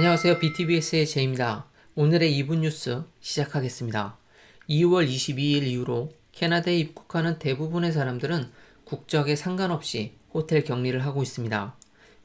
안녕하세요. BTBS의 제이입니다. 오늘의 2분 뉴스 시작하겠습니다. 2월 22일 이후로 캐나다에 입국하는 대부분의 사람들은 국적에 상관없이 호텔 격리를 하고 있습니다.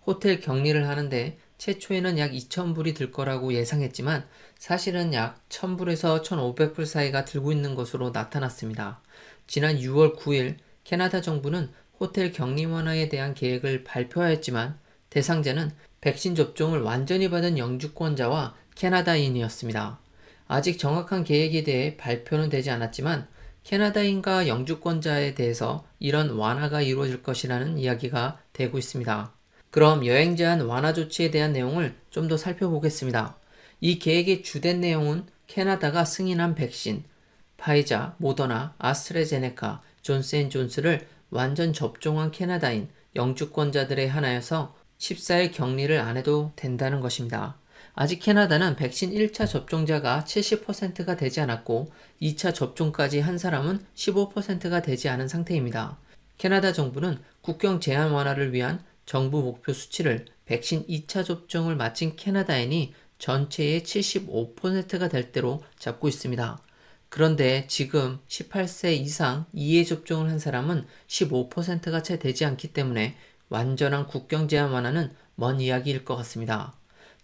호텔 격리를 하는데 최초에는 약 2,000불이 들 거라고 예상했지만 사실은 약 1,000불에서 1,500불 사이가 들고 있는 것으로 나타났습니다. 지난 6월 9일 캐나다 정부는 호텔 격리 완화에 대한 계획을 발표하였지만 대상자는 백신 접종을 완전히 받은 영주권자와 캐나다인이었습니다. 아직 정확한 계획에 대해 발표는 되지 않았지만 캐나다인과 영주권자에 대해서 이런 완화가 이루어질 것이라는 이야기가 되고 있습니다. 그럼 여행 제한 완화 조치에 대한 내용을 좀 더 살펴보겠습니다. 이 계획의 주된 내용은 캐나다가 승인한 백신, 파이자, 모더나, 아스트라제네카, 존스앤존스를 완전 접종한 캐나다인, 영주권자들에 한하여서 14일 격리를 안 해도 된다는 것입니다. 아직 캐나다는 백신 1차 접종자가 70%가 되지 않았고 2차 접종까지 한 사람은 15%가 되지 않은 상태입니다. 캐나다 정부는 국경 제한 완화를 위한 정부 목표 수치를 백신 2차 접종을 마친 캐나다인이 전체의 75%가 될 대로 잡고 있습니다. 그런데 지금 18세 이상 2회 접종을 한 사람은 15%가 채 되지 않기 때문에 완전한 국경 제한 완화는 먼 이야기일 것 같습니다.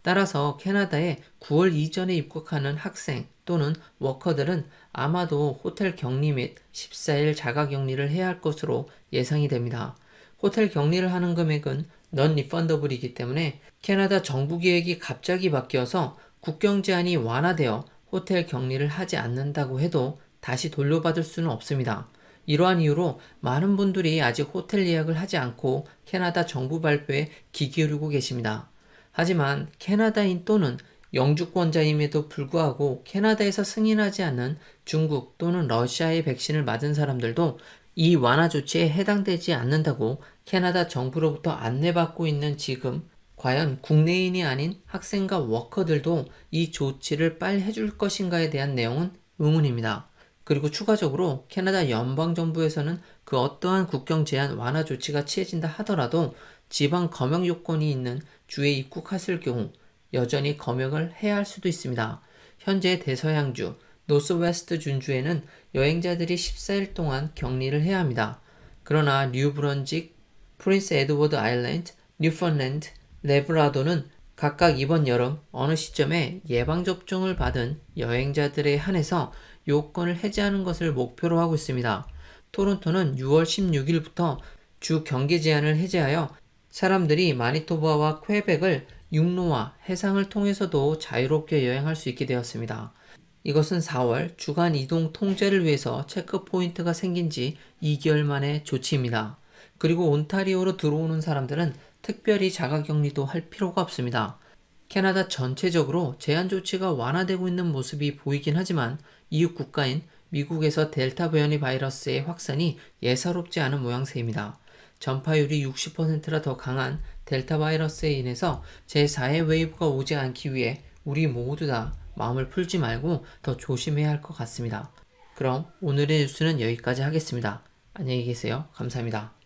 따라서 캐나다에 9월 이전에 입국하는 학생 또는 워커들은 아마도 호텔 격리 및 14일 자가 격리를 해야 할 것으로 예상이 됩니다. 호텔 격리를 하는 금액은 non-refundable이기 때문에 캐나다 정부 계획이 갑자기 바뀌어서 국경 제한이 완화되어 호텔 격리를 하지 않는다고 해도 다시 돌려받을 수는 없습니다. 이러한 이유로 많은 분들이 아직 호텔 예약을 하지 않고 캐나다 정부 발표에 귀 기울이고 계십니다. 하지만 캐나다인 또는 영주권자임에도 불구하고 캐나다에서 승인하지 않는 중국 또는 러시아의 백신을 맞은 사람들도 이 완화 조치에 해당되지 않는다고 캐나다 정부로부터 안내받고 있는 지금 과연 국내인이 아닌 학생과 워커들도 이 조치를 빨리 해줄 것인가에 대한 내용은 의문입니다. 그리고 추가적으로 캐나다 연방정부에서는 그 어떠한 국경 제한 완화 조치가 취해진다 하더라도 지방 검역 요건이 있는 주에 입국하실 경우 여전히 검역을 해야 할 수도 있습니다. 현재 대서양주, 노스웨스트 준주에는 여행자들이 14일 동안 격리를 해야 합니다. 그러나 뉴브런직, 프린스 에드워드 아일랜드, 뉴펀랜드, 레브라도는 각각 이번 여름 어느 시점에 예방접종을 받은 여행자들에 한해서 요건을 해제하는 것을 목표로 하고 있습니다. 토론토는 6월 16일부터 주 경계 제한을 해제하여 사람들이 마니토바와 퀘벡을 육로와 해상을 통해서도 자유롭게 여행할 수 있게 되었습니다. 이것은 4월 주간 이동 통제를 위해서 체크포인트가 생긴 지 2개월 만의 조치입니다. 그리고 온타리오로 들어오는 사람들은 특별히 자가격리도 할 필요가 없습니다. 캐나다 전체적으로 제한 조치가 완화되고 있는 모습이 보이긴 하지만 이웃 국가인 미국에서 델타 변이 바이러스의 확산이 예사롭지 않은 모양새입니다. 전파율이 60%라 더 강한 델타 바이러스에 인해서 제4의 웨이브가 오지 않기 위해 우리 모두 다 마음을 풀지 말고 더 조심해야 할 것 같습니다. 그럼 오늘의 뉴스는 여기까지 하겠습니다. 안녕히 계세요. 감사합니다.